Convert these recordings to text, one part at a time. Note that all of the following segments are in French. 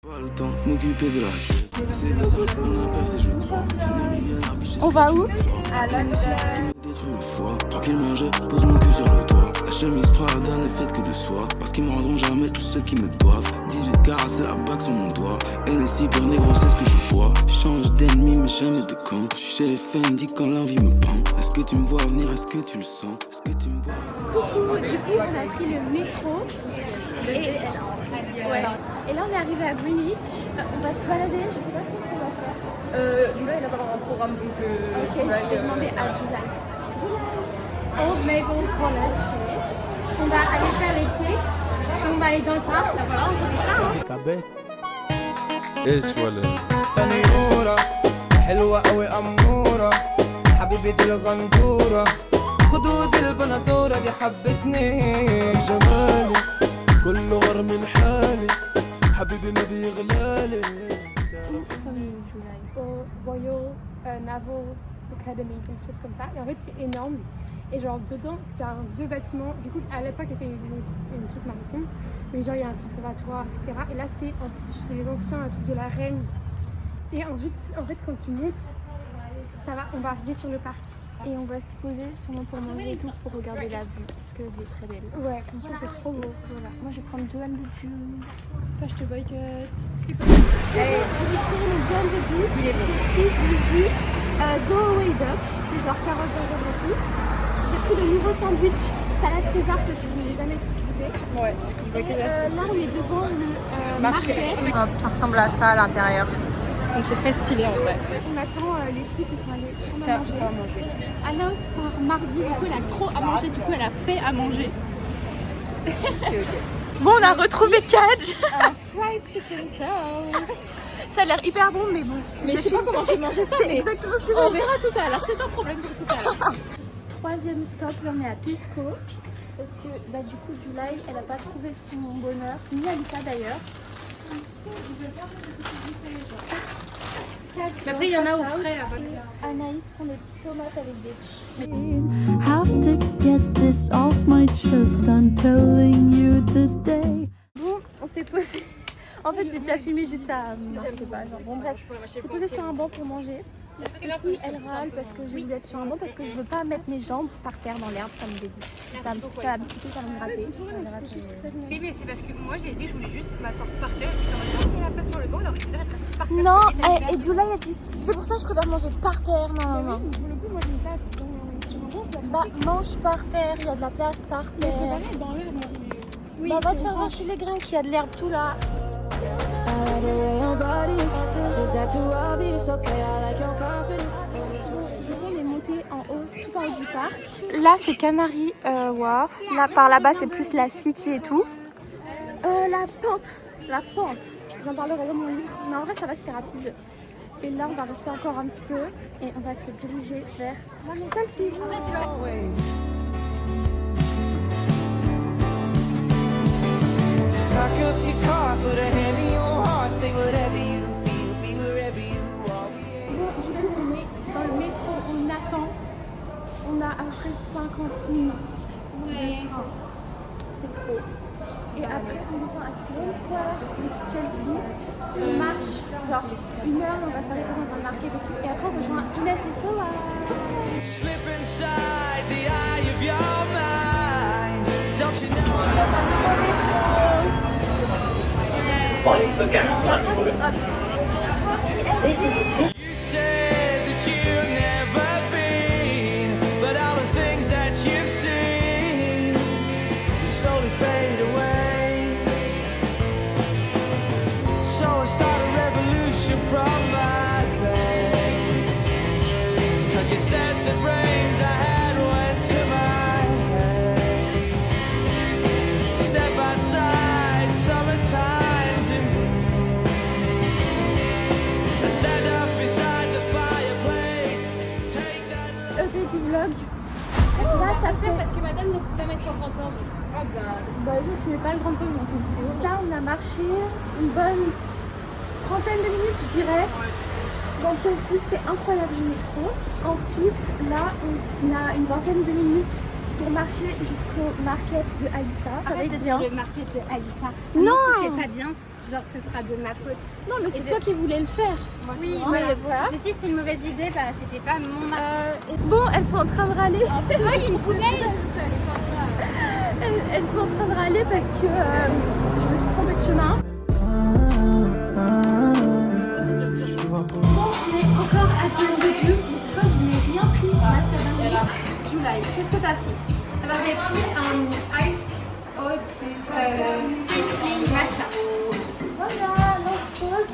Pas le temps de m'occuper de la suite. C'est de ça qu'on a percé, je crois. On va où? À la détruit le foie. Tranquillement, je pose mon cul sur le toit. La chemise Prada n'est faite que de soie. Parce qu'ils me rendront jamais tout ce qu'ils me doivent. 18 carats, c'est la bague sur mon doigt. NSI, pur négro, c'est ce que je bois. Change d'ennemi, mais jamais de camp. Je suis chez Fendi quand l'envie me prend. Est-ce que tu me vois venir? Est-ce que tu le sens? Est-ce que tu me vois? Coucou, du coup, on a pris le métro. Et là, on est arrivé à Greenwich. On va se balader, je sais pas trop ce qu'on va faire. Julia, il a un programme donc. Ok, je vais demander à July. Old Naval College. On va aller faire l'été. On va aller dans le parc. Voilà, c'est ça, hein. ايش ولا سنيورة حلوة قوي أمورة حبيبة الغندورة خدود البندورة دي حبتني جمالي كله غير من حالي حبيبي ما بيغلالي Au Royal Naval Academy, quelque chose comme ça. Et en fait, c'est énorme. Et genre, dedans, c'est un vieux bâtiment. Du coup, à l'époque, c'était une truc maritime. Mais genre, il y a un conservatoire, etc. Et là, c'est les anciens trucs de la reine. Et ensuite, en fait, quand tu montes, ça va, on va arriver sur le parc. Et on va se poser sûrement pour manger et tout, pour regarder la vue. Parce que la vue est très belle. Ouais, franchement, c'est trop beau. Voilà. Moi, je vais prendre Joanne de Juice. Toi, je te boycotte. C'est quoi? C'est le Joanne de Juice. Il est pris le jus Go Away Duck. C'est genre carotte, gingembre et tout. J'ai pris le nouveau sandwich salade César parce que je ne l'ai jamais goûté. Ouais. Et là, on est devant le market. Ça ressemble à ça à l'intérieur. Donc c'est très stylé en vrai. On attend les filles qui sont allées prendre à manger. Anaos part mardi, du coup elle a trop à manger, du coup elle a fait à manger. Bon, on a retrouvé Kadj. Fried chicken toast. Ça a l'air hyper bon, mais bon. Mais je sais pas comment j'ai mangé ça, mais exactement ce que on verra tout à l'heure. C'est un problème pour tout à l'heure. Troisième stop, là on est à Tesco. Parce que bah, du coup July, elle a pas trouvé son bonheur, ni Alissa d'ailleurs. Mais après il y en a au frais. Anaïs prend des petites tomates avec des Have to get this off my chest. I'm telling you today. Bon, on s'est posé. En fait, j'ai déjà filmé juste ça. Bon, bref, on s'est posé sur un banc pour manger. Ici, elle râle parce que je voulais être sur un banc parce que je veux pas mettre mes jambes par terre dans l'herbe, ça me dégoûte. Ça va me piquer, ça va me gratter. Oui, mais c'est parce que moi j'ai dit que je voulais juste m'asseoir par terre et puis quand il y a la place sur le banc, alors je préfère être assise par terre. Non, et Julia a dit, c'est pour ça que je préfère manger par terre. Non, non, non. Pour le coup, moi j'aime ça sur un banc, c'est Bah, mange par terre, il y a de la place par terre. dans l'herbe. Oui, Bah, va te faire voir chez les grains qu'il y a de l'herbe tout là. On est monté en haut, tout en haut du parc. Là, c'est Canary Wharf. Là, par là-bas, c'est plus la city et tout. La pente. J'en parlerai dans mon livre. Mais en vrai, ça va, c'était rapide. Et là, on va rester encore un petit peu et on va se diriger vers celle-ci. Pack up your car, put a hand in your heart, say whatever you feel, be wherever you are. Bon, du coup, on est dans le métro, on attend. On a après 50 minutes de train. C'est trop. Et après, on descend à Sloane Square, donc Chelsea. On marche genre 1 heure, on va s'arrêter dans un market et tout. Et après, on rejoint Inès et Soa. Slip inside the eye of your mind, don't you know? You said that you've never been, but all the things that you've seen will slowly fade away. So I start a revolution from my bed, 'cause you said the brains I had went to my head. Step outside, summertime's in bloom. Stand up beside the fireplace, take that EP du vlog. Là, ça fait. Parce que madame ne sait pas mettre en grand angle. Oh god. Bah, tu mets pas le grand angle dans tes vidéos. Là, on a marché une bonne trentaine de minutes, je dirais. Dans Chelsea, c'était incroyable du métro. Ensuite, là, on a une vingtaine de minutes pour marcher jusqu'au market de Alissa. Ça va être bien. Le market de Alissa. Non. Si c'est pas bien, genre ce sera de ma faute. Non, mais c'est toi qui voulais le faire. Oui, Ouais, voilà. Mais si c'est une mauvaise idée, bah c'était pas mon market. Bon, elles sont en train de râler. C'est vrai une poubelle. Elles sont en train de râler parce que je me suis trompée de chemin. Bon, on est encore à Jumbo Juice, mais cette fois je n'ai rien pris en master July, qu'est-ce que t'as pris? Alors j'ai pris un iced hot sprinkling matcha. Voilà, on se pose.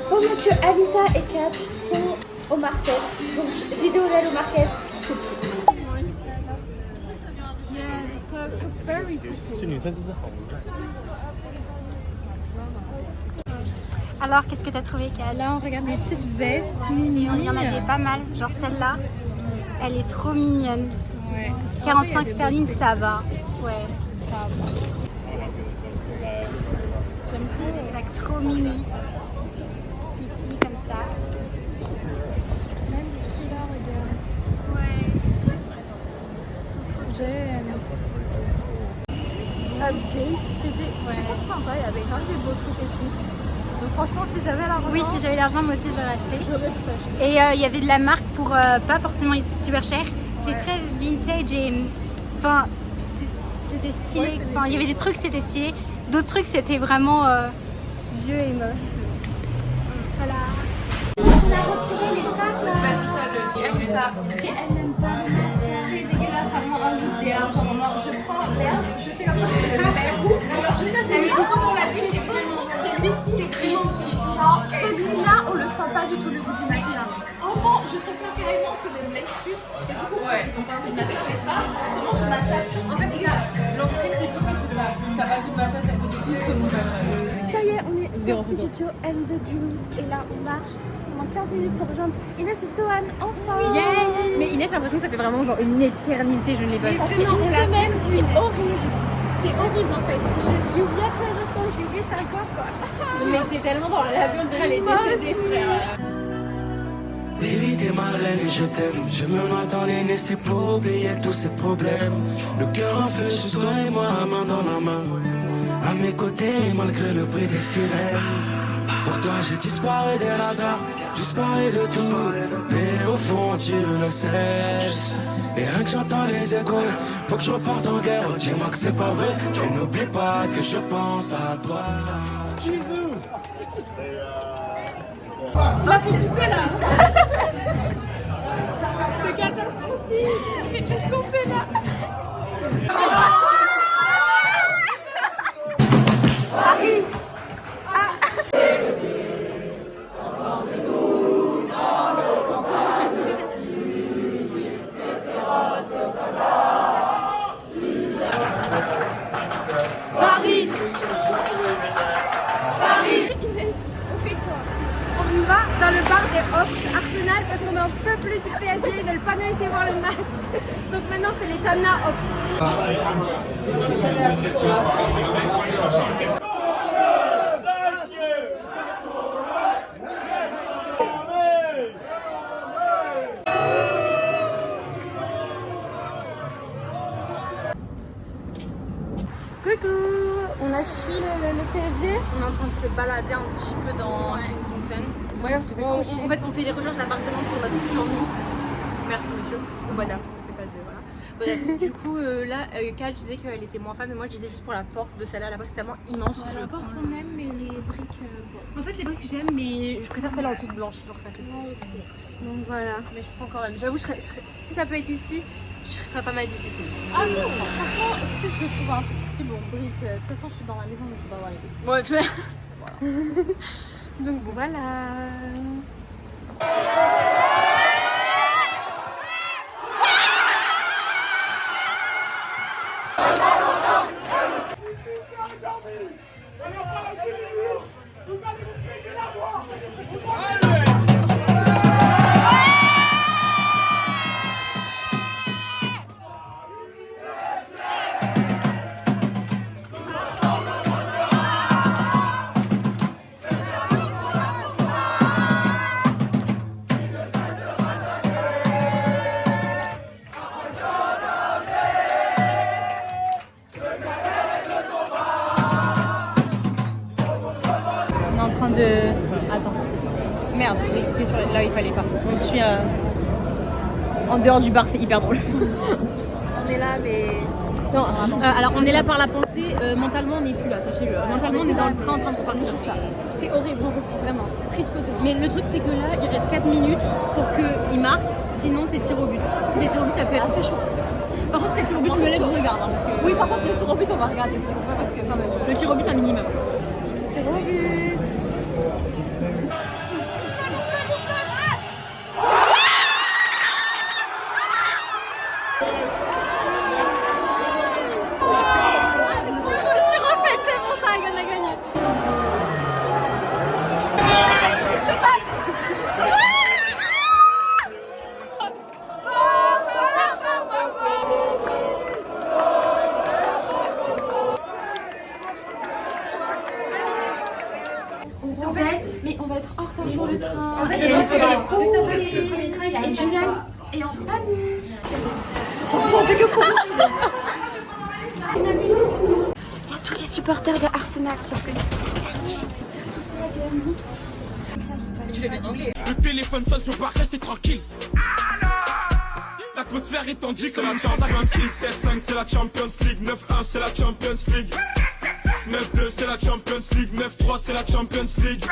Pendant que Alissa et Kat sont au market, donc vidéo d'aller au market tout de suite. Alors qu'est-ce que t'as trouvé, Kat? Là, on regarde les petites vestes. Il y en avait pas mal, genre celle-là, elle est trop mignonne. Ouais. 45 sterling, ça va. Ouais. Ça va. J'aime trop. Des sacs trop mimi. Ici, comme ça. Même celui-là, regarde. Ouais. J'aime. Update, c'était super sympa, il y avait grave des beaux trucs et tout. Donc franchement, si j'avais l'argent, Oui, si j'avais l'argent, moi aussi j'aurais acheté. j'aurais tout acheté. Et il y avait de la marque pour pas forcément super cher. C'est très vintage et enfin c'était stylé. Ouais, c'était Enfin il y avait des trucs c'était stylé, d'autres trucs c'était vraiment vieux et moche. Voilà. On a retrouvé les tables. Elsa. Et elle n'aime pas le matcha. C'est dégueulasse, ça rend un goût d'herbe. Je prends l'herbe, je fais comme ça, je fais l'herbe. Alors juste là, c'est on l'a vu, c'est vraiment. Celui-ci, c'est vraiment. Alors celui-là, on le sent pas du tout le goût du matcha. Autant, je préfère carrément ceux de Black Suite. Et du coup, ils ont pas un goût de matcha, mais ça, c'est vraiment du matcha. En fait, L'entrée c'est peu parce que ça va tout matcha, ça goûte tout sauf du matcha. ça y est, on est sorti du Joe and the Juice. Et là, on marche pendant 15 minutes pour rejoindre Inès et Sohan. Enfin! Mais Inès, j'ai l'impression que ça fait vraiment genre une éternité, je ne l'ai pas Ça vu. fait une semaine, c'est horrible. C'est horrible en fait. J'ai oublié à quoi elle ressemble, j'ai oublié sa voix quoi. Je m'étais tellement dans l'avion, on dirait elle est décédée, frère. Baby, t'es ma reine et je t'aime. Je me noie dans les nez, c'est pour oublier tous ces problèmes. Le cœur en feu, juste toi et moi, main dans la main. À mes côtés, malgré le bruit des sirènes. Pour toi, j'ai disparu des radars, disparu de tout. Mais au fond, tu le sais. Et rien que j'entends les échos, faut que je reparte en guerre. Oh, dis-moi que c'est pas vrai. Et n'oublie pas que je pense à toi. Là, faut pousser là. C'est catastrophique. Mais qu'est-ce qu'on fait là? Paris. Paris. Paris. On fait quoi? On va dans le bar des Hawks Arsenal parce qu'on n'en peut plus du PSG, ils veulent pas nous laisser voir le match. Donc maintenant on fait les Tana Hawks. Coucou, on a fui le PSG. On est en train de se balader un petit peu dans Kensington. Ouais, on s'est fait trop chier. En fait, on fait les recherches d'appartements pour notre futur nous. Merci monsieur. Ou madame. On fait pas de. Voilà. Bref, du coup, là, Kat disait qu'elle était moins fan, mais moi je disais juste pour la porte de celle-là. La porte c'est tellement immense. La porte on aime, mais les briques. En fait, les briques j'aime, mais je préfère celle en toute blanche. Genre, ça fait Moi aussi. Donc voilà. Mais je prends quand même. J'avoue, si ça peut être ici, je ferai pas mal difficile. Ah non, franchement, si je trouve un truc ici, bon, brique, de toute façon, je suis dans la maison, donc je vais pas voir les briques. Ouais, Voilà. Donc bon, voilà. de... Attends. Merde, j'ai cliqué sur là où il fallait pas. On suit en dehors du bar, c'est hyper drôle. On est là, mais. Non, alors on est là par la pensée, mentalement on n'est plus là, sachez-le. Mentalement on est dans le train en train de repartir juste là. C'est horrible, j'en peux plus, vraiment. Pris de photo. Mais le truc c'est que là il reste 4 minutes pour qu'il marque, sinon c'est tir au but. Si c'est tir au but ça peut être assez chaud. Par contre c'est tir au but, je me lève, je regarde. Hein, parce que... Oui, par contre, le tir au but, on va regarder. Parce que quand même. Le tir au but un minimum. Tir au but. Mais on va être en retard sur le train. En fait, il y a les cours. Et Julian Et en panique. on fait que courir. Il y a tous les supporters de Arsenal, sauf que Le téléphone sonne, je peux pas rester tranquille. L'atmosphère est tendue comme la Champions League. 7-5 c'est la Champions League, 9-1 c'est la Champions League, 9-2 c'est la Champions League, 9-3 c'est la Champions League.